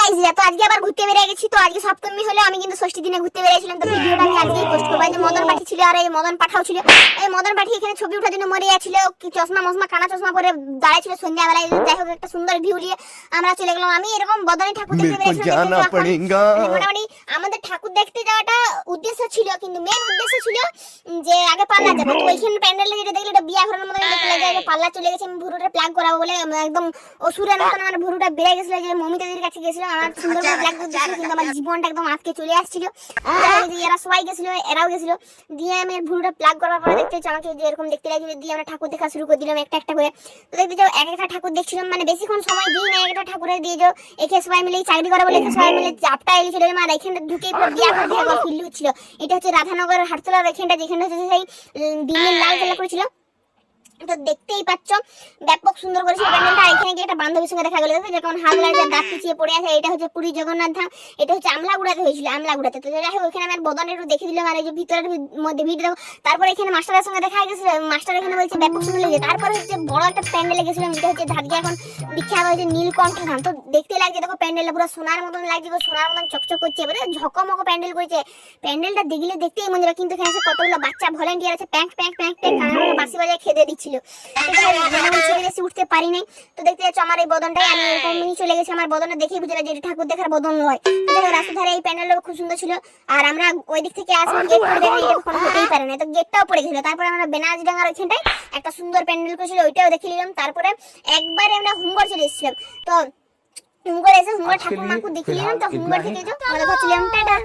Guys তো আজকে আবার ঘুরতে বেরিয়ে গেছি। তো আজকে সপ্তমী হলো, আমি কিন্তু ষষ্ঠী দিনে ঘুরতে বেরিয়েছিলাম। তো ভিডিওটা আমি আজকেই পোস্ট করব। এই যে মদন পাঠি ছিল আর এই মদন পাঠাও ছিল। এই মদন পাঠি এখানে ছবি ওঠার জন্য মরে যাচ্ছিল, কি চশমা মশমা কানা চশমা পরে দাঁড়ায় ছিল সন্ধ্যাবেলায়। যাই হোক একটা সুন্দর ভিউ নিয়ে আমরা চলে গেলাম। আমি এরকম বদনে ঠাকুর দেখতে বেরিয়েছিলাম। মোটামুটি আমাদের ঠাকুর দেখতে যাওয়াটা উদ্দেশ্য ছিল, কিন্তু মেন উদ্দেশ্য ছিল যে আগে পাল্লা যাবো। তো ওইখানে প্যান্ডেলে যেটা দেখলে এটা বিয়া ঘরের মতো দেখতে লাগে। পাল্লা চলে গেছে, আমি ভুরুটা প্লাগ করাবো বলে একদম অসুরের মতন আমার ভুরুটা বেড়ে গেছিল। যে মমিতা দিদির কাছে গেছিলাম, আমার সুন্দর করে প্লাগ করতে ছিল, কিন্তু আমার জীবনটা একদম আজকে চলে আসছিল। এরা সবাই গেছিল, এরাও গেছিল। দিয়ে আমি ভুরুটা প্লাগ করার পরে দেখতে হচ্ছে আমাকে যে এরকম দেখতে লাগছিল। দিয়ে আমরা ঠাকুর দেখা শুরু করে দিলাম একটা একটা করে। তো দেখতে যাও এক একটা ঠাকুর দেখছিলাম, মানে বেশিক্ষণ সময় দিই না। একটা ঠাকুরের দিয়ে যাও একে সবাই মিলে চাকরি করা বলে সবাই মিলে চাপটা এসেছিল। আমার এখানটা ঢুকে পুরো বিয়া করে দেওয়া ফিল হচ্ছিল। এটা হচ্ছে রাধানগরের হাটতলার এখানটা, যেখানে হচ্ছে সেই দিল্লির লাল কেল্লা করেছিল। তো দেখতেই পাচ্ছ ব্যাপক সুন্দর করেছে প্যান্ডেলটা। এখানে গিয়ে একটা বান্ধবীর সঙ্গে দেখা গেল, যখন হাগলার যে দাঁত পিছিয়ে পড়ে আছে। এটা হচ্ছে পুরী জগন্নাথ ধাম, এটা হচ্ছে আমলাগুড়াতে হয়েছিল, আমলাগুড়াতে। তো যাই হোক ওখানে আমার বদন একটু দেখে দিলাম, আর এই যে ভিতরের মধ্যে ভিড় দেখো। তারপরে এখানে মাস্টারের সঙ্গে দেখা গেছিল, মাস্টার এখানে বলছে ব্যাপক সুন্দর লেগেছে। তারপরে হচ্ছে বড় একটা প্যান্ডেলে গেছিলাম, যেটা হচ্ছে ধারকে এখন বিখ্যাত হয়েছে নীলকণ্ঠ ধাম। তো দেখতে লাগছে দেখো প্যান্ডেলটা পুরো সোনার মতন লাগছে, সোনার মতন চকচক করছে, এবারে ঝকমক প্যান্ডেল করেছে। প্যান্ডেলটা দেখলে দেখতেই মনে যাবে, কিন্তু এখানে কতগুলো বাচ্চা ভলেন্টিয়ার আছে, প্যাঁক প্যাঁক প্যাঁক প্যাঁক বাঁশি বাজায় খেতে দিচ্ছিল। বেশি উঠতে পারি নাই। তো দেখতে যাচ্ছ আমার এই বদনটাই, আমি এরকমই চলে গেছি। আমার বদনটা দেখেই বুঝে যে এটা ঠাকুর দেখার বদন নয়। রাস্তার ধারে এই প্যান্ডেলটা খুব সুন্দর ছিল। আর আমরা ওই দিক থেকে আসবো, গেট করে দেখি এটা কখনো হতেই পারে না। তো গেটটাও পড়ে গেছিল। তারপরে আমরা বেনারস ডাঙ্গার ওইখানটায় একটা সুন্দর প্যান্ডেল করেছিল, ওইটাও দেখে নিলাম। তারপরে একবারে আমরা হুমগড় চলে এসেছিলাম। তো হুমগড় এসে হুমগড় ঠাকুর মাকুর দেখে নিলাম। তো হুমগড় থেকে চলে এলাম টাটা।